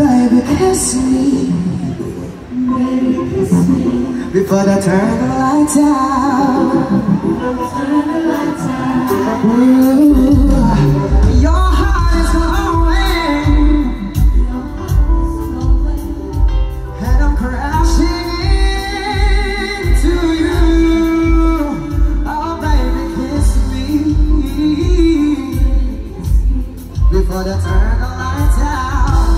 baby, kiss me. Baby, kiss me. Before I turn the lights out. Ooh, your heart is glowing, and I'm crashing into you. Oh baby, kiss me. Before I turn the lights out.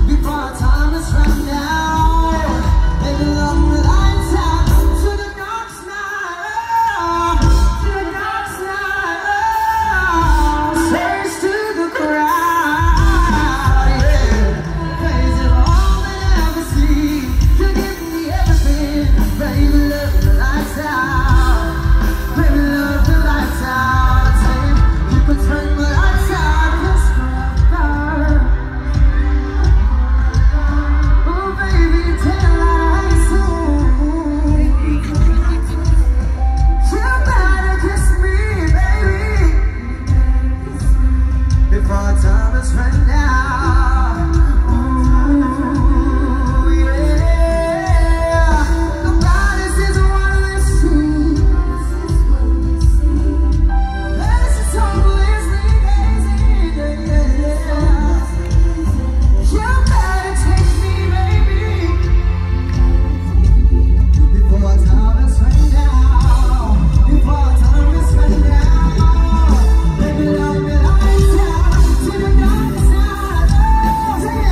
Before time is run out. And the love lights out to the dark side. To the dark side. Search to the crowd. Yeah. Face it all and ever see. You give me everything. Baby, love the lights out. Baby, love the lights out. Say you could turn the lights out. Just forever. Oh baby, tell us so. You better kiss me, baby, before time is run out. Ooh, yeah. The goddess is what we see. This is hopelessly gazing, yeah. You better take me, baby, before time is run out. Before time is run out. Baby, love me lights out to the dark side. Sing it.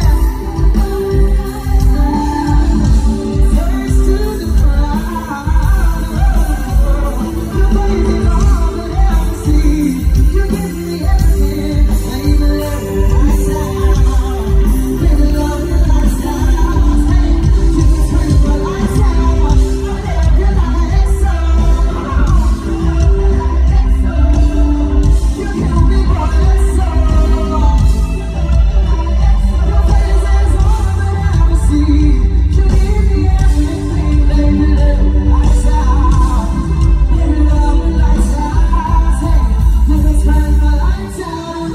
Search to the crowd. You're blazing all that I see. You give me everything. Baby, love me lights out. Baby, love me lights out. Hey, you can turn the lights out. You lights out. You kill me, boy, let's go. Your face is all that I ever see. You give me everything. Baby, love me lights out. Baby, love me lights out. Hey, you can turn the lights out.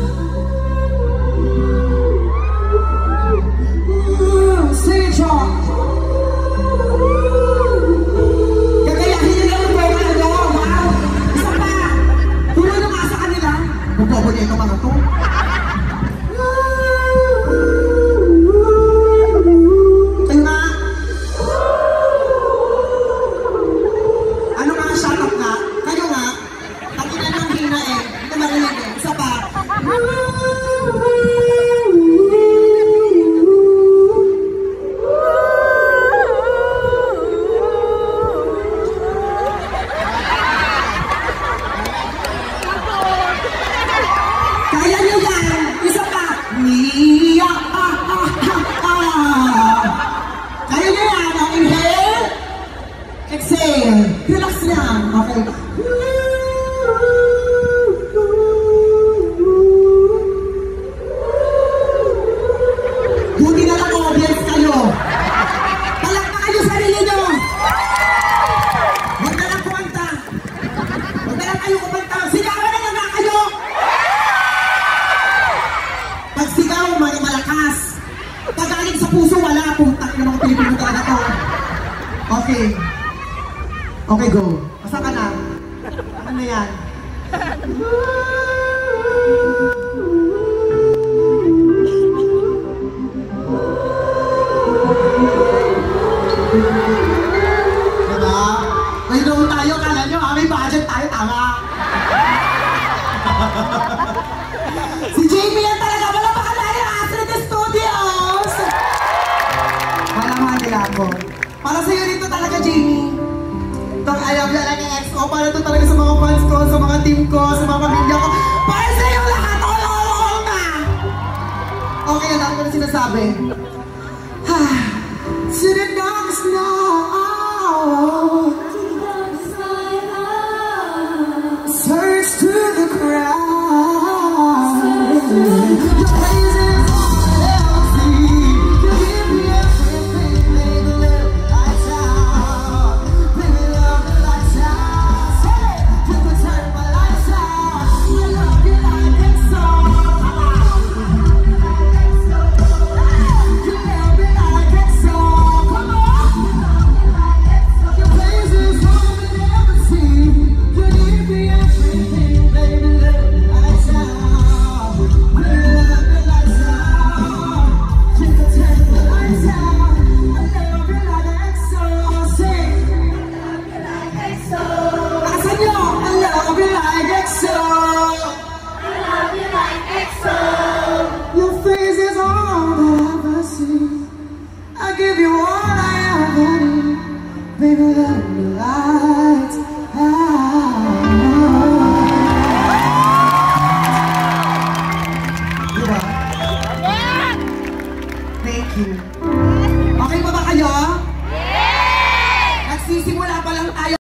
Sing it, y'all. Gagayahin nila yung boka na gawa, wow! Isa pa! Tuloy na nga sa kanila. Magbobo niya yung mga to. Kayo nga. Ano nga, shut up nga. Kayo nga. Takinan ng hina eh. Ito marinig eh. Isa pa. Kaya nyo yan! Isa pa! Niya! Kaya nyo yan! Inhale! Exhale! Relax lang! Okay. Buti na lang audience kayo! Palakpakan nyo sarili nyo! Huwag na lang kumanta! Huwag na lang kayo kumanta! Sigawan na lang kayo! Pag sigaw, malakas. Pag galing sa puso, wala. Putak na mga Pilipino talaga to. Okay. Okay, go. Asa ka na? Ano na yan? Diba? May loan tayo, kala nyo, may budget tayo, tama. Si Jamie yan talaga, wala pa kalaya ng Astrid Studios! Malaman nila ako. Para sa'yo dito talaga, Jamie. Itong ayaw nila lang yung ex ko. Para ito talaga sa mga fans ko, sa mga team ko, sa mga pamilya ko. Para sa'yo lahat, all na! Okay, ang dami ko na sinasabi. To the darkest night, search to the crowd. Your face is all I ever see. You give me everything, baby, love the lights out. Baby, love the lights out. Say it, you can turn my lights out. I love you like it's so. You the lights out. Diba? Thank you. Okay pa ba kayo? Nagsisimula pa lang tayo.